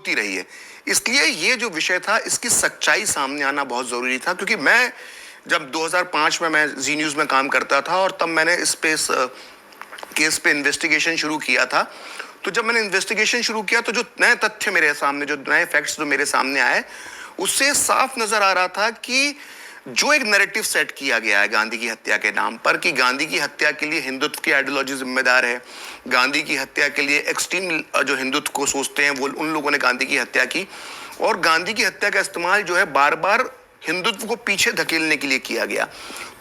होती रही है। इसलिए ये जो विषय था इसकी सच्चाई सामने आना बहुत जरूरी था, क्योंकि मैं जब 2005 में मैं जी न्यूज में काम करता था और तब मैंने इस केस पे इन्वेस्टिगेशन शुरू किया था। तो जब मैंने इन्वेस्टिगेशन शुरू किया तो जो नए तथ्य मेरे सामने, जो नए फैक्ट्स जो मेरे सामने आए, उससे साफ नजर आ रहा था कि जो एक नैरेटिव सेट किया गया है गांधी की हत्या के नाम पर, कि गांधी की हत्या के लिए हिंदुत्व की आइडियोलॉजी जिम्मेदार है, गांधी की हत्या के लिए एक्सट्रीम जो हिंदुत्व को सोचते हैं वो उन लोगों ने गांधी की हत्या की, और गांधी की हत्या का इस्तेमाल जो है बार बार हिंदुत्व को पीछे धकेलने के लिए किया गया।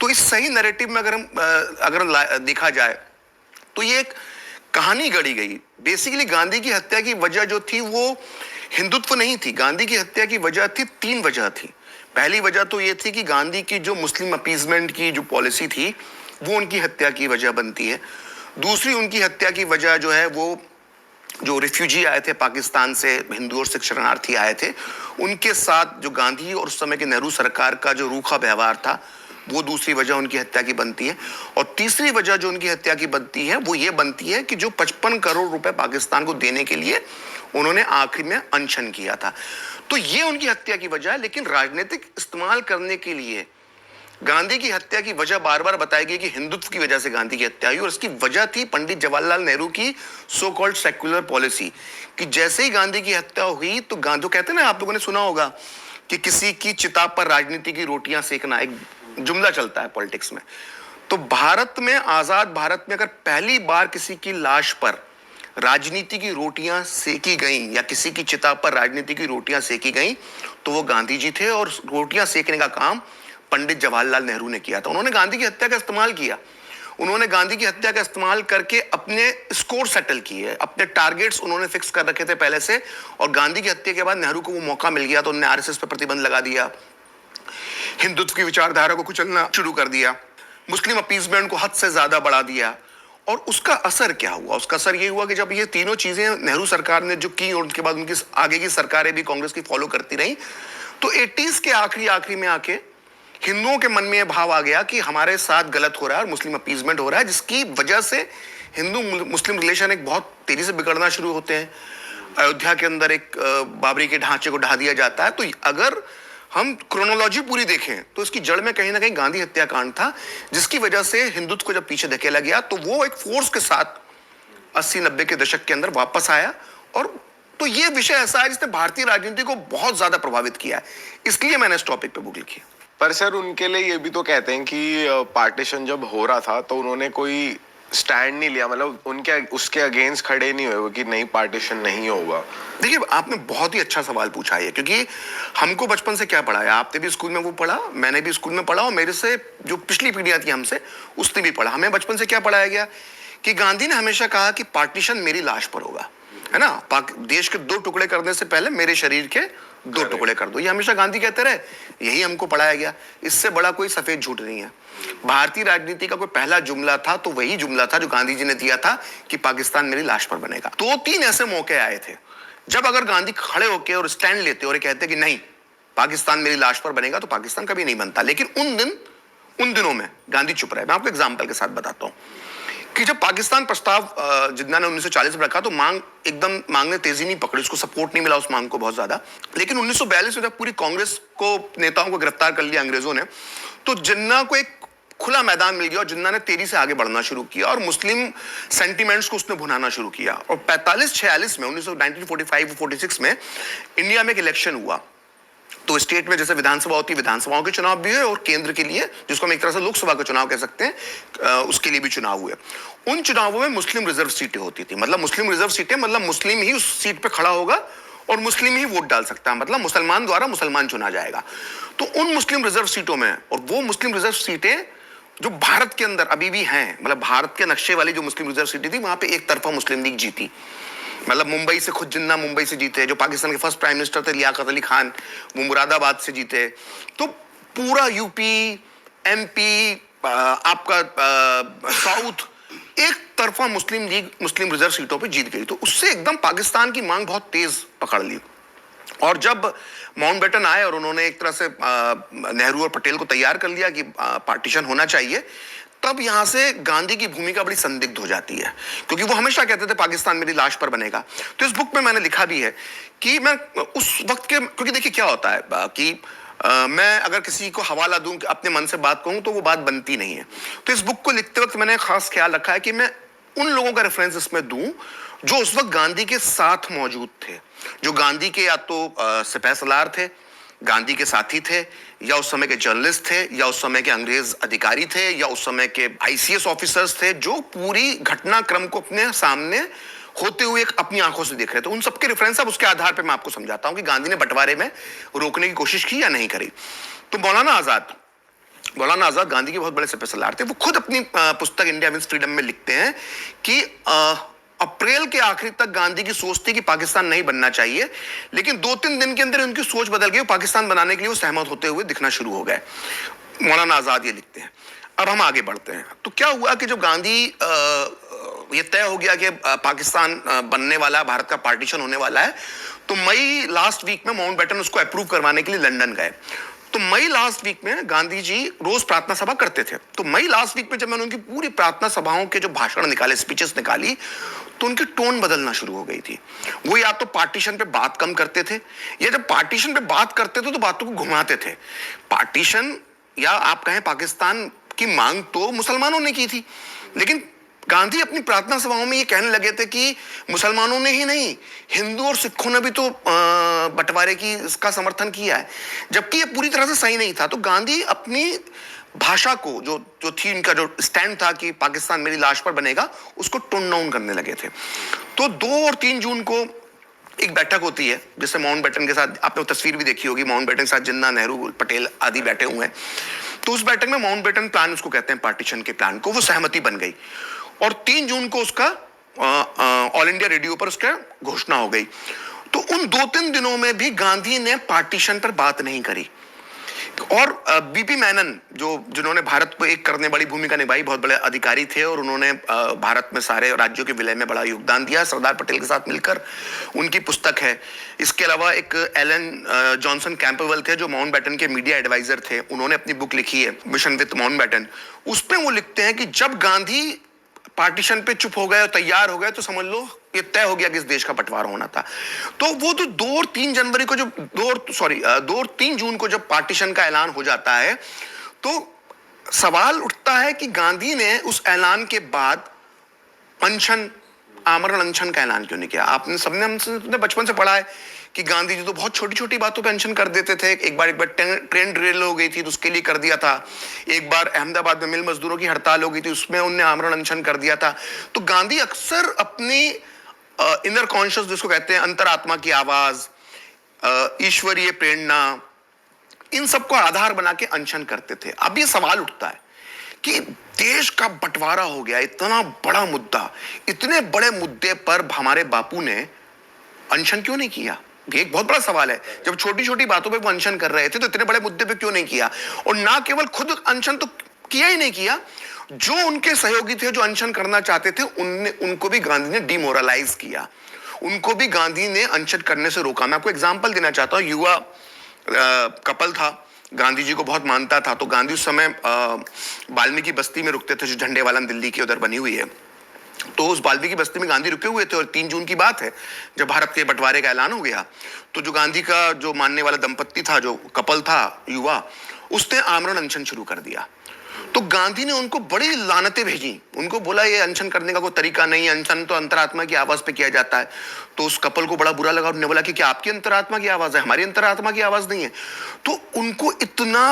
तो इस सही नैरेटिव में अगर देखा जाए तो ये एक कहानी गढ़ी गई। बेसिकली गांधी की हत्या की वजह जो थी वो हिंदुत्व नहीं थी। गांधी की हत्या की वजह थी, तीन वजह थी। पहली वजह तो ये थी कि गांधी की जो मुस्लिम अपीजमेंट की जो पॉलिसी थी वो उनकी हत्या की वजह बनती है। दूसरी उनकी हत्या की वजह जो है वो जो रिफ्यूजी आए थे पाकिस्तान से, हिंदू और सिख शरणार्थी आए थे, उनके साथ जो गांधी और उस समय के नेहरू सरकार का जो रूखा व्यवहार था, वो दूसरी वजह उनकी हत्या की बनती है। और तीसरी वजह जो उनकी हत्या की बनती है वो ये बनती है कि जो 55 करोड़ रुपए पाकिस्तान को देने के लिए उन्होंने आखिरी में अनशन किया था। तो ये उनकी हत्या की वजह है। लेकिन राजनीतिक इस्तेमाल करने के लिए गांधी की हत्या की वजह बार बार बताई गई कि हिंदुत्व की वजह से गांधी की हत्या हुई, और इसकी वजह थी पंडित जवाहरलाल नेहरू की सो कॉल्ड सेक्युलर पॉलिसी, कि जैसे ही गांधी की हत्या हुई तो गांधी कहते हैं ना, आप लोगों ने सुना होगा कि किसी की चिता पर राजनीति की रोटियां सेकना, एक जुमला चलता है पॉलिटिक्स में। तो भारत में, आजाद भारत में, अगर पहली बार किसी की लाश पर राजनीति की रोटियां सेकी गई या किसी की चिता पर राजनीति की रोटियां सेकी गई तो वो गांधी जी थे, और रोटियां सेकने का काम पंडित जवाहरलाल नेहरू ने किया था। उन्होंने गांधी की हत्या का इस्तेमाल किया। उन्होंने गांधी की हत्या का इस्तेमाल करके अपने स्कोर सेटल किए, अपने टारगेट्स उन्होंने फिक्स कर रखे थे पहले से। और गांधी की हत्या के बाद नेहरू को वो मौका मिल गया तो उन्होंने आरएसएस पर प्रतिबंध लगा दिया, हिंदुत्व की विचारधारा को कुचलना शुरू कर दिया, मुस्लिम अपीजमेंट को हद से ज्यादा बढ़ा दिया। और उसका असर क्या हुआ? उसका असर ये हुआ कि जब ये तीनों चीजें नेहरू सरकार ने जो की और उनके बाद उनकी आगे की सरकारें भी कांग्रेस की फॉलो करती रही, तो 80s के आखिरी में आके हिंदुओं के मन में यह भाव आ गया कि हमारे साथ गलत हो रहा है और मुस्लिम अपीजमेंट हो रहा है, जिसकी वजह से हिंदू मुस्लिम रिलेशन एक बहुत तेजी से बिगड़ना शुरू होते हैं। अयोध्या के अंदर एक बाबरी के ढांचे को ढा दिया जाता है। तो अगर हम क्रोनोलॉजी पूरी देखें तो इसकी जड़ में कहीं ना कहीं गांधी हत्याकांड था, जिसकी वजह से हिंदुत्व को जब पीछे धकेला गया तो वो एक फोर्स के साथ 80-90 के दशक के अंदर वापस आया। और तो ये विषय ऐसा है जिसने भारतीय राजनीति को बहुत ज्यादा प्रभावित किया है, इसलिए मैंने इस टॉपिक पे बुक लिखी। पर सर, उनके लिए ये भी तो कहते हैं कि पार्टीशन जब हो रहा था तो उन्होंने कोई स्टैंड नहीं लिया, मतलब उनके उसके अगेंस्ट खड़े नहीं हुए कि नहीं पार्टीशन नहीं होगा। देखिए, आपने बहुत ही अच्छा सवाल पूछा है, क्योंकि हमको बचपन से क्या पढ़ाया, आपने भी स्कूल में वो पढ़ा, मैंने भी स्कूल में पढ़ा, और मेरे से जो पिछली पीढ़ियां थी हमसे उसने भी पढ़ा। हमें बचपन से क्या पढ़ाया गया कि गांधी ने हमेशा कहा कि पार्टीशन मेरी लाश पर होगा, है ना, देश के दो टुकड़े करने से पहले मेरे शरीर के दो टुकड़े कर दो। ये हमेशा गांधी कहते रहे, यही हमको पढ़ाया गया। इससे बड़ा कोई सफेद झूठ नहीं है। भारतीय राजनीति का कोई पहला जुमला था तो वही जुमला था जो गांधी जी ने दिया था कि पाकिस्तान मेरी लाश पर बनेगा। 2-3 ऐसे मौके आए थे जब अगर गांधी खड़े होकर और स्टैंड लेते और कहते कि नहीं पाकिस्तान मेरी लाश पर बनेगा तो पाकिस्तान कभी नहीं बनता। लेकिन उन दिनों में गांधी चुप रहे। मैं आपको एग्जाम्पल के साथ बताता हूं कि जब पाकिस्तान प्रस्ताव जिन्ना ने 1940 में रखा तो मांग ने तेजी नहीं पकड़ी, उसको सपोर्ट नहीं मिला उस मांग को बहुत ज्यादा। लेकिन 1942 में जब पूरी कांग्रेस को नेताओं को गिरफ्तार कर लिया अंग्रेजों ने, तो जिन्ना को एक खुला मैदान मिल गया और जिन्ना ने तेजी से आगे बढ़ना शुरू किया और मुस्लिम सेंटिमेंट्स को उसने भुनाना शुरू किया। और 45-46 में 1945-46 में इंडिया में एक इलेक्शन हुआ। तो स्टेट में जैसे विधानसभा होती है, विधानसभाओं के चुनाव भी हुए, और केंद्र के लिए जिसको हम एक तरह से लोकसभा का चुनाव कह सकते हैं, उसके लिए भी चुनाव हुए। उन चुनावों में मुस्लिम रिजर्व सीटें होती थी। मतलब मुस्लिम रिजर्व सीटें, मतलब मुस्लिम ही उस सीट पे खड़ा होगा और मुस्लिम ही वोट डाल सकता है, मतलब मुसलमान द्वारा मुसलमान चुना जाएगा। तो उन मुस्लिम रिजर्व सीटों में, और वो मुस्लिम रिजर्व सीटें जो भारत के अंदर अभी भी हैं, मतलब भारत के नक्शे वाली जो मुस्लिम रिजर्व सीटें थी, वहां पे एक तरफा मुस्लिम लीग जीती। मतलब मुंबई से, खुद जिन्ना मुंबई से जीते, जो पाकिस्तान के फर्स्ट प्राइम मिनिस्टर थे लियाकत अली खान, वो मुरादाबाद से जीते। तो पूरा यूपी, एमपी, आपका साउथ एक तरफा मुस्लिम लीग मुस्लिम रिजर्व सीटों पे जीत गई। तो उससे एकदम पाकिस्तान की मांग बहुत तेज पकड़ ली। और जब माउंटबेटन आए और उन्होंने एक तरह से नेहरू और पटेल को तैयार कर लिया कि पार्टीशन होना चाहिए, तब यहां से गांधी की भूमिका बड़ी संदिग्ध हो जाती है, क्योंकि वो हमेशा कहते थे पाकिस्तान मेरी लाश पर बनेगा। तो इस बुक में मैंने लिखा भी है कि मैं उस वक्त के, क्योंकि देखिए क्या होता है कि मैं अगर किसी को हवाला दूं कि अपने मन से बात कहूं तो वो बात बनती नहीं है। तो इस बुक को लिखते वक्त मैंने खास ख्याल रखा है कि मैं उन लोगों का रेफरेंस इसमें दूं जो उस वक्त गांधी के साथ मौजूद थे, जो गांधी के या तो सिपह सलार थे, गांधी के साथी थे, या उस समय के जर्नलिस्ट थे, या उस समय के अंग्रेज अधिकारी थे, या उस समय के आईसीएस ऑफिसर्स थे, जो पूरी घटनाक्रम को अपने सामने होते हुए एक अपनी आंखों से देख रहे थे। उन सबके रेफरेंस, अब उसके आधार पर मैं आपको समझाता हूं कि गांधी ने बंटवारे में रोकने की कोशिश की या नहीं करी। तो मौलाना आजाद गांधी के बहुत बड़े सिपह सलार थे। वो खुद अपनी पुस्तक इंडिया विंस फ्रीडम में लिखते हैं कि अप्रैल के आखिरी तक गांधी की सोच थी कि पाकिस्तान नहीं बनना चाहिए, लेकिन 2-3 दिन के अंदर उनकी सोच बदल गई, पाकिस्तान बनाने के लिए वो सहमत होते हुए दिखना शुरू हो गए। मौलाना आजाद ये लिखते हैं। अब हम आगे बढ़ते हैं। तो क्या हुआ कि जब गांधी ये तय हो गया कि पाकिस्तान बनने वाला, भारत का पार्टीशन होने वाला है, तो मई लास्ट वीक में माउंटबेटन उसको अप्रूव करवाने के लिए लंदन गए। तो मई लास्ट वीक में गांधी जी रोज प्रार्थना सभा करते थे। तो मई लास्ट वीक में जब मैंने उनकी पूरी प्रार्थना सभाओं के जो भाषण निकाले, स्पीचेस निकाली, तो उनकी टोन बदलना शुरू हो गई थी। वो या तो पार्टीशन पे बात कम करते थे, या जब पार्टीशन पे बात करते थे तो बातों को घुमाते थे। पार्टीशन या आप कहें पाकिस्तान की मांग तो मुसलमानों ने की थी, लेकिन गांधी अपनी प्रार्थना सभाओं में ये कहने लगे थे कि मुसलमानों ने ही नहीं, हिंदू और सिखों ने भी तो बंटवारे की इसका समर्थन किया है, जबकि ये पूरी तरह से सही नहीं था। तो गांधी अपनी भाषा को, जो थी इनका जो स्टैंड था कि पाकिस्तान मेरी लाश पर बनेगा, उसको टोन डाउन करने लगे थे। तो 2 और 3 जून को एक बैठक होती है, जिससे माउंटबेटन के साथ, आपने तस्वीर भी देखी होगी, माउंटबेटन के साथ जिन्ना, नेहरू, पटेल आदि बैठे हुए हैं। तो उस बैठक में माउंटबेटन प्लान, उसको कहते हैं पार्टीशन के प्लान को, वो सहमति बन गई और 3 जून को उसका ऑल इंडिया रेडियो पर उसका घोषणा हो गई। तो उन 2-3 दिनों में भी गांधी ने पार्टीशन पर बात नहीं करी। और बीपी मेनन, जिन्होंने भारत को एक करने वाली भूमिका निभाई, बहुत बड़े अधिकारी थे और उन्होंने भारत में सारे राज्यों के विलय में बड़ा योगदान दिया सरदार पटेल के साथ मिलकर, उनकी पुस्तक है। इसके अलावा एक एलन जॉनसन कैंपबेल थे, जो माउंटबेटन के मीडिया एडवाइजर थे, उन्होंने अपनी बुक लिखी है मिशन विद माउंटबेटन। उसमें वो लिखते हैं कि जब गांधी पार्टीशन पे चुप हो गए और तैयार हो गए, तो समझ लो ये तय हो गया कि इस देश का बंटवारा होना था। तो वो तो 2 और 3 जनवरी को, जब 2 और 3 जून को जब पार्टीशन का ऐलान हो जाता है, तो सवाल उठता है कि गांधी ने उस ऐलान के बाद अनशन, आमरण अनशन का ऐलान क्यों नहीं किया। आपने सबने, हमने बचपन से पढ़ा है कि गांधी जी तो बहुत छोटी छोटी बातों पे अनशन कर देते थे। एक बार ट्रेन डिरेल हो गई थी तो उसके लिए कर दिया था। एक बार अहमदाबाद में मिल मजदूरों की हड़ताल हो गई थी, उसमें उन्होंने आमरण अनशन कर दिया था। तो गांधी अक्सर अपनी इनर कॉन्शियस, जिसको कहते हैं अंतरात्मा की आवाज, ईश्वरीय प्रेरणा, इन सबको आधार बना के अनशन करते थे। अब ये सवाल उठता है कि देश का बंटवारा हो गया, इतना बड़ा मुद्दा, इतने बड़े मुद्दे पर हमारे बापू ने अनशन क्यों नहीं किया। ये एक बहुत बड़ा सवाल है। जब छोटी छोटी बातों पे वो अनशन कर रहे थे, तो इतने बड़े मुद्दे पे क्यों नहीं किया। और ना केवल खुद अनशन तो किया ही नहीं किया, जो उनके सहयोगी थे, जो अनशन करना चाहते थे, उनको भी गांधी ने डिमोरलाइज किया, उनको भी गांधी ने अनशन करने से रोका। मैं आपको एग्जाम्पल देना चाहता हूं। युवा कपल था, गांधी जी को बहुत मानता था। तो गांधी उस समय वाल्मीकि बस्ती में रुकते थे, जो झंडेवालन दिल्ली की उधर बनी हुई है। तो उस वाल्मीकि बस्ती में गांधी रुके हुए थे और 3 जून की बात है, जब भारत के बंटवारे का ऐलान हो गया, तो जो गांधी का जो मानने वाला दंपत्ति था, जो कपल था युवा, उसने आमरण अनशन शुरू कर दिया। तो गांधी ने उनको बड़ी लानतें भेजी, उनको बोला ये अनशन करने का कोई तरीका नहीं है, अनशन तो अंतरात्मा की आवाज पे किया जाता है। तो उस कपल को बड़ा बुरा लगा, उन्होंने बोला कि क्या आपकी अंतरात्मा की आवाज है, हमारी अंतरात्मा की आवाज नहीं है। तो उनको इतना,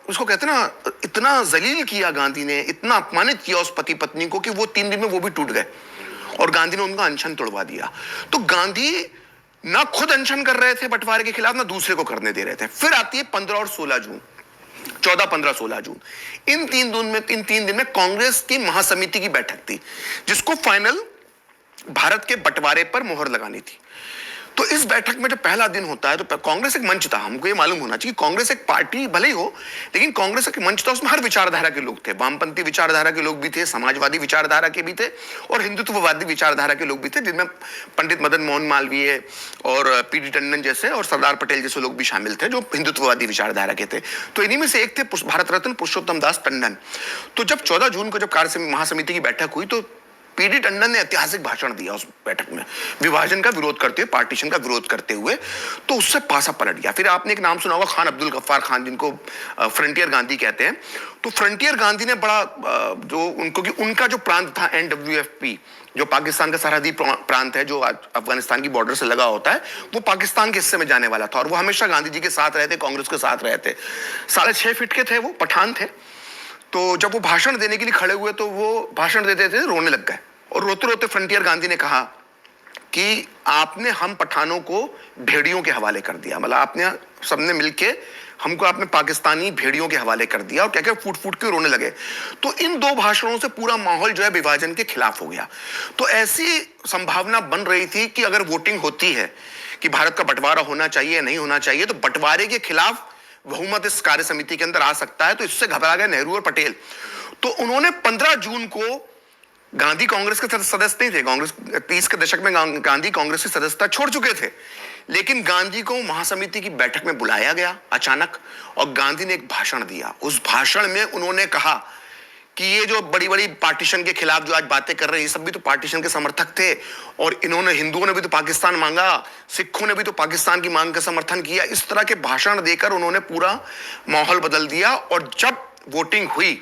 उसको कहते हैं ना, इतना जलील किया गांधी ने, इतना अपमानित किया उस पति पत्नी को कि वो 3 दिन में वो भी टूट गए और गांधी ने उनका अनशन तोड़वा दिया। तो गांधी ना खुद अनशन कर रहे थे बंटवारे के खिलाफ, ना दूसरे को करने दे रहे थे। फिर आती है 15 और 16 जून, 14, 15, 16 जून। इन 3 दिन में कांग्रेस की महासमिति की बैठक थी, जिसको फाइनल भारत के बंटवारे पर मोहर लगानी थी। तो इस बैठक में जब पहला दिन होता है तो कांग्रेस एक मंच था, हमको ये मालूम होना चाहिए कांग्रेस एक पार्टी भले ही हो, लेकिन कांग्रेस एक मंच था, उसमें हर विचारधारा के लोग थे, वामपंथी विचारधारा के लोग भी थे, समाजवादी विचारधारा के भी थे और हिंदुत्ववादी विचारधारा के लोग भी थे, जिनमें पंडित मदन मोहन मालवीय और पीडी टंडन जैसे और सरदार पटेल जैसे लोग भी शामिल थे जो हिंदुत्ववादी विचारधारा के थे। तो इन्हीं में से एक थे भारत रत्न पुरुषोत्तम दास टंडन। तो जब 14 जून को जब महासमिति की बैठक हुई तो पीडी टंडन ने ऐतिहासिक भाषण दिया उस बैठक में, विभाजन का विरोध करते हुए, पार्टीशन का विरोध करते हुए, तो उससे पासा पलट गया। फिर आपने एक नाम सुना होगा खान अब्दुल गफ्फार खान, जिनको फ्रंटियर गांधी कहते हैं। तो फ्रंटियर गांधी ने बड़ा जो उनको कि उनका जो प्रांत था NWFP, जो पाकिस्तान का सरहदी प्रांत है जो अफगानिस्तान की बॉर्डर से लगा होता है, वो पाकिस्तान के हिस्से में जाने वाला था और वो हमेशा गांधी जी के साथ रहे थे, कांग्रेस के साथ रहे थे। 6.5 फीट के थे वो, पठान थे। तो जब वो भाषण देने के लिए खड़े हुए तो वो भाषण देते थे, रोने लग गए और रोते रोते फ्रंटियर गांधी ने कहा कि आपने हम पठानों को भेड़ियों के हवाले कर दिया, मतलब आपने सबने मिलके हमको आपने पाकिस्तानी भेड़ियों के हवाले कर दिया, और क्या क्या फूट फूट के रोने लगे। तो इन दो भाषणों से पूरा माहौल जो है विभाजन के खिलाफ हो गया। तो ऐसी संभावना बन रही थी कि अगर वोटिंग होती है कि भारत का बंटवारा होना चाहिए नहीं होना चाहिए, तो बंटवारे के खिलाफ बहुमत इस कार्य समिति के अंदर आ सकता है। तो इससे घबरा गए नेहरू और पटेल। तो उन्होंने 15 जून को, गांधी कांग्रेस के सदस्य नहीं थे, कांग्रेस 30 के दशक में गांधी कांग्रेस की सदस्यता छोड़ चुके थे, लेकिन गांधी को महासमिति की बैठक में बुलाया गया अचानक और गांधी ने एक भाषण दिया। उस भाषण में उन्होंने कहा कि ये जो बड़ी बड़ी पार्टीशन के खिलाफ जो आज बातें कर रहे हैं, ये सब भी तो पार्टीशन के समर्थक थे और इन्होंने, हिंदुओं ने भी तो पाकिस्तान मांगा, सिखों ने भी तो पाकिस्तान की मांग का समर्थन किया। इस तरह के भाषण देकर उन्होंने पूरा माहौल बदल दिया और जब वोटिंग हुई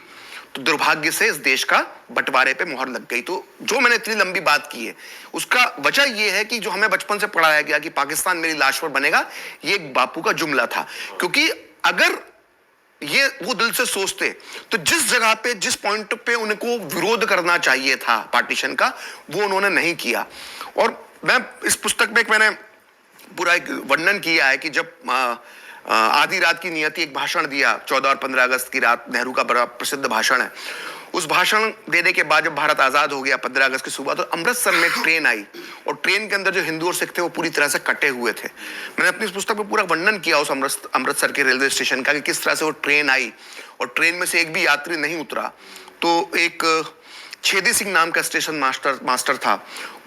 तो दुर्भाग्य से इस देश का बंटवारे पे मोहर लग गई। तो जो मैंने इतनी लंबी बात की है उसका वजह यह है कि जो हमें बचपन से पढ़ाया गया कि पाकिस्तान मेरी लाश पर बनेगा, ये एक बापू का जुमला था। क्योंकि अगर ये वो दिल से सोचते तो जिस जगह पे, जिस पॉइंट पे उनको विरोध करना चाहिए था पार्टीशन का, वो उन्होंने नहीं किया। और मैं इस पुस्तक में मैंने पूरा एक वर्णन किया है कि जब आधी रात की नियति एक भाषण दिया 14 और 15 अगस्त की रात, नेहरू का बड़ा प्रसिद्ध भाषण है। उस भाषण देने के बाद जब भारत आजाद हो गया 15 अगस्त की सुबह, तो अमृतसर में ट्रेन आई और ट्रेन के अंदर जो हिंदू और सिख थे वो पूरी तरह से कटे हुए थे। मैंने अपनी इस पुस्तक में पूरा वर्णन किया उस अमृतसर के रेलवे स्टेशन का कि किस तरह से वो ट्रेन आई और ट्रेन में से एक भी यात्री नहीं उतरा। तो एक छेदी सिंह नाम का स्टेशन मास्टर था,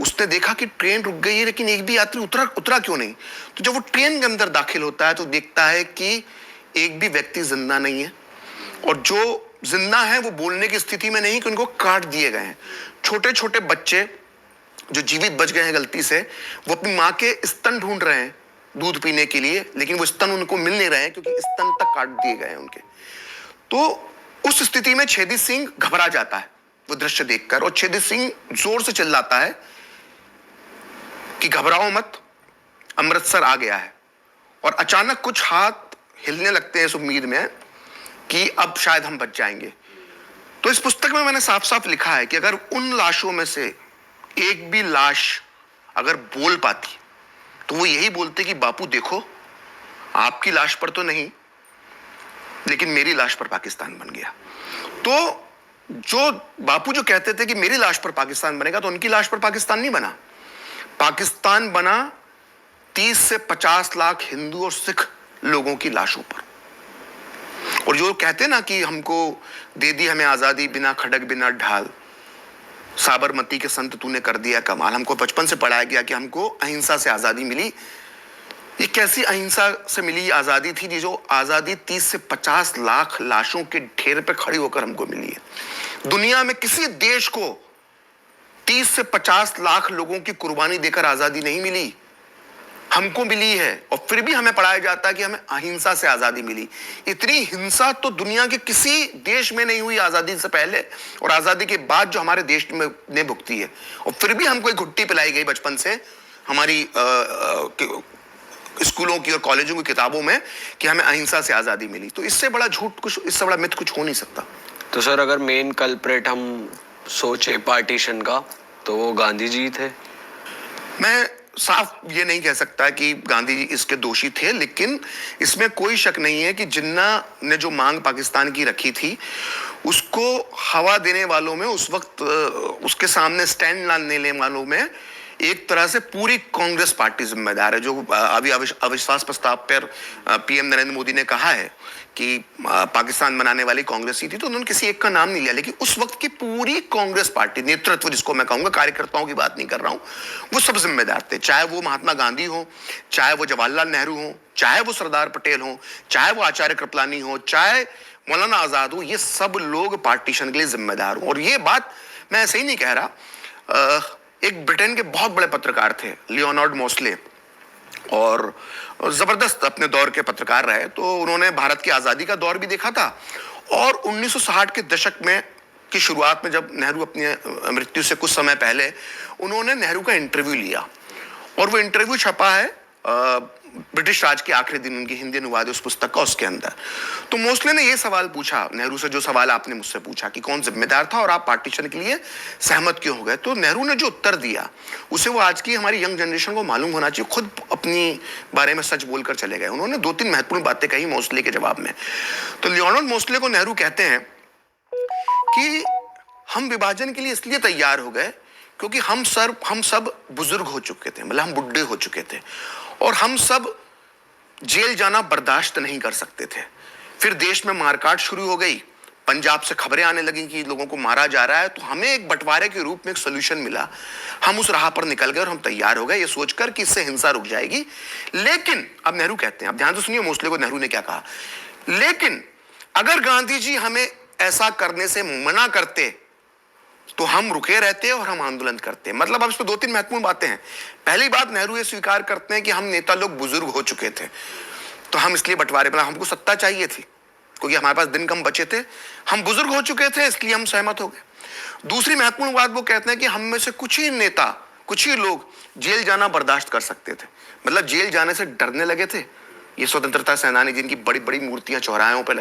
उसने देखा कि ट्रेन रुक गई है लेकिन एक भी यात्री उतरा क्यों नहीं। तो जब वो ट्रेन के अंदर दाखिल होता है तो देखता है कि एक भी व्यक्ति जिंदा नहीं है और जो जिंदा है वो बोलने की स्थिति में नहीं कि उनको काट दिए गए हैं। छोटे छोटे बच्चे जो जीवित बच गए हैं गलती से, वो अपनी माँ के स्तन ढूंढ रहे हैं दूध पीने के लिए, लेकिन वो स्तन उनको मिल नहीं रहे हैं क्योंकि स्तन तक काट दिए गए हैं उनके। तो उस स्थिति में छेदी सिंह घबरा जाता है वो दृश्य देखकर और छेदी सिंह जोर से चिल्लाता है कि घबराओ मत, अमृतसर आ गया है। और अचानक कुछ हाथ हिलने लगते हैं इस उम्मीद में कि अब शायद हम बच जाएंगे। तो इस पुस्तक में मैंने साफ साफ लिखा है कि अगर उन लाशों में से एक भी लाश अगर बोल पाती तो वो यही बोलते कि बापू देखो, आपकी लाश पर तो नहीं लेकिन मेरी लाश पर पाकिस्तान बन गया। तो जो बापू जो कहते थे कि मेरी लाश पर पाकिस्तान बनेगा, तो उनकी लाश पर पाकिस्तान नहीं बना। पाकिस्तान बना 30 से 50 लाख हिंदू और सिख लोगों की लाशों पर। और जो कहते ना कि हमको दे दी हमें आजादी बिना खड़क बिना ढाल, साबरमती के संत तूने कर दिया कमाल। हमको बचपन से पढ़ाया गया कि हमको अहिंसा से आजादी मिली। ये कैसी अहिंसा से मिली आजादी थी, जो आजादी 30 से 50 लाख लाशों के ढेर पे खड़ी होकर हमको मिली है। दुनिया में किसी देश को 30 से 50 लाख लोगों की कुर्बानी देकर आजादी नहीं मिली, हमको मिली है। और फिर भी हमें पढ़ाया जाता है कि हमें अहिंसा से आजादी मिली। इतनी हिंसा तो दुनिया के किसी देश में नहीं हुई आजादी से पहले और आजादी के बाद जो हमारे देश में ने भुगती है। और फिर भी हमको एक घुट्टी पिलाई गई बचपन से हमारी स्कूलों की और कॉलेजों की किताबों में कि हमें अहिंसा से आजादी मिली। तो इससे बड़ा झूठ कुछ, इससे बड़ा मिथ कुछ हो नहीं सकता। तो सर अगर मेन कल्प्रेट हम सोचे पार्टीशन का तो वो गांधी जी थे। मैं साफ ये नहीं कह सकता कि गांधी जी इसके दोषी थे, लेकिन इसमें कोई शक नहीं है कि जिन्ना ने जो मांग पाकिस्तान की रखी थी उसको हवा देने वालों में, उस वक्त उसके सामने स्टैंड लेने वालों में एक तरह से पूरी कांग्रेस पार्टी जिम्मेदार है। जो अभी अविश्वास प्रस्ताव पर पीएम नरेंद्र मोदी ने कहा है कि पाकिस्तान बनाने वाली कांग्रेस ही थी, तो उन्होंने किसी एक का नाम नहीं लिया, लेकिन उस वक्त की पूरी कांग्रेस पार्टी नेतृत्व, जिसको मैं कहूंगा, कार्यकर्ताओं की बात नहीं कर रहा हूं, वो सब जिम्मेदार थे। चाहे वो महात्मा गांधी हो, चाहे वो जवाहरलाल नेहरू हो, चाहे वो सरदार पटेल हो, चाहे वो आचार्य कृपलानी हो, चाहे मौलाना आजाद हो, ये सब लोग पार्टीशन के लिए जिम्मेदार हो। और ये बात मैं ऐसे ही नहीं कह रहा। एक ब्रिटेन के बहुत बड़े पत्रकार थे, लियोनार्ड मोस्ले, और जबरदस्त अपने दौर के पत्रकार रहे, तो उन्होंने भारत की आजादी का दौर भी देखा था। और 1960 के दशक में की शुरुआत में, जब नेहरू अपनी मृत्यु से कुछ समय पहले, उन्होंने नेहरू का इंटरव्यू लिया, और वो इंटरव्यू छपा है ब्रिटिश राज के आखिरी दिन, उनकी हिंदी अनुवाद उस पुस्तक का, उसके अंदर। तो मोस्ले ने ये सवाल पूछा नेहरू से, जो सवाल आपने मुझसे पूछा कि कौन जिम्मेदार था और आप पार्टीशन के लिए सहमत क्यों हो गए, तो नेहरू ने जो उत्तर दिया, उसे वो आज की हमारी यंग जनरेशन को मालूम होना चाहिए। खुद अपनी बारे में सच बोलकर चले गए। उन्होंने 2-3 महत्वपूर्ण बातें कही मोस्ले के जवाब में। तो लियोनार्ड मोस्ले को नेहरू कहते हैं कि हम विभाजन के लिए इसलिए तैयार हो गए क्योंकि हम सब बुजुर्ग हो चुके थे, मतलब हम बुढ़े हो चुके थे, और हम सब जेल जाना बर्दाश्त नहीं कर सकते थे। फिर देश में मारकाट शुरू हो गई, पंजाब से खबरें आने लगी कि लोगों को मारा जा रहा है, तो हमें एक बंटवारे के रूप में एक सोल्यूशन मिला। हम उस राह पर निकल गए और हम तैयार हो गए ये सोचकर कि इससे हिंसा रुक जाएगी। लेकिन अब नेहरू कहते हैं, अब ध्यान से सुनिए मोस्ले को नेहरू ने क्या कहा, लेकिन अगर गांधी जी हमें ऐसा करने से मना करते तो हम रुके रहते और हम आंदोलन करते। मतलब अब इस पर 2-3 महत्वपूर्ण बातें हैं। पहली बात, नेहरू ये स्वीकार करते हैं कि हम नेता लोग बुजुर्ग हो चुके थे, तो हम इसलिए बंटवारे पर, हमको सत्ता चाहिए थी क्योंकि हमारे पास दिन कम बचे थे, हम बुजुर्ग हो चुके थे, इसलिए हम सहमत हो गए। दूसरी महत्वपूर्ण बात, वो कहते हैं कि हम में से कुछ ही नेता, कुछ ही लोग जेल जाना बर्दाश्त कर सकते थे, मतलब जेल जाने से डरने लगे थे। ये स्वतंत्रता सेनानी जिनकी बड़ी बड़ी मूर्तियां चौराहों पर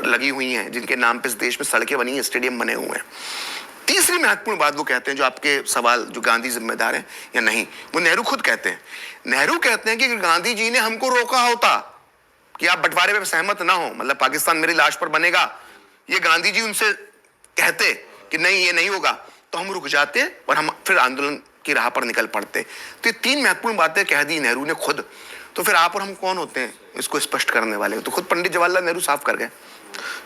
लगी हुई हैं, जिनके नाम पे इस देश में सड़कें बनी हैं, स्टेडियम बने हुए हैं। तीसरी महत्वपूर्ण बात वो कहते हैं, जो आपके सवाल, जो गांधी जिम्मेदार हैं या नहीं, वो नेहरू खुद कहते हैं। नेहरू कहते हैं कि गांधी जी ने हमको रोका होता कि आप बंटवारे में सहमत ना हो, मतलब पाकिस्तान मेरी लाश पर बनेगा, ये गांधी जी उनसे कहते कि नहीं ये नहीं होगा, तो हम रुक जाते और हम फिर आंदोलन की राह पर निकल पड़ते। तो ये 3 महत्वपूर्ण बातें कह दी नेहरू ने खुद। तो फिर आप और हम कौन होते हैं इसको स्पष्ट करने वाले? तो खुद पंडित जवाहरलाल नेहरू साफ कर गए।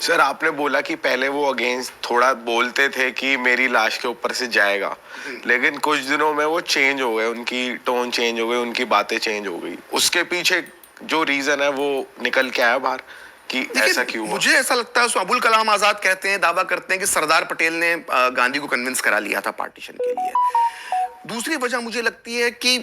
सर, आपने बोला कि पहले वो अगेंस्ट थोड़ा बोलते थे कि मेरी लाश के ऊपर से जाएगा, लेकिन कुछ दिनों में वो चेंज हो गए, उनकी टोन चेंज हो गई, उनकी बातें चेंज हो गई। उसके पीछे जो रीजन है वो निकल के आया बाहर कि ऐसा क्यों हुआ? मुझे ऐसा लगता है, अबुल कलाम आजाद कहते हैं, दावा करते हैं कि सरदार पटेल ने गांधी को कन्विंस करा लिया था पार्टीशन के लिए। दूसरी वजह मुझे लगती है कि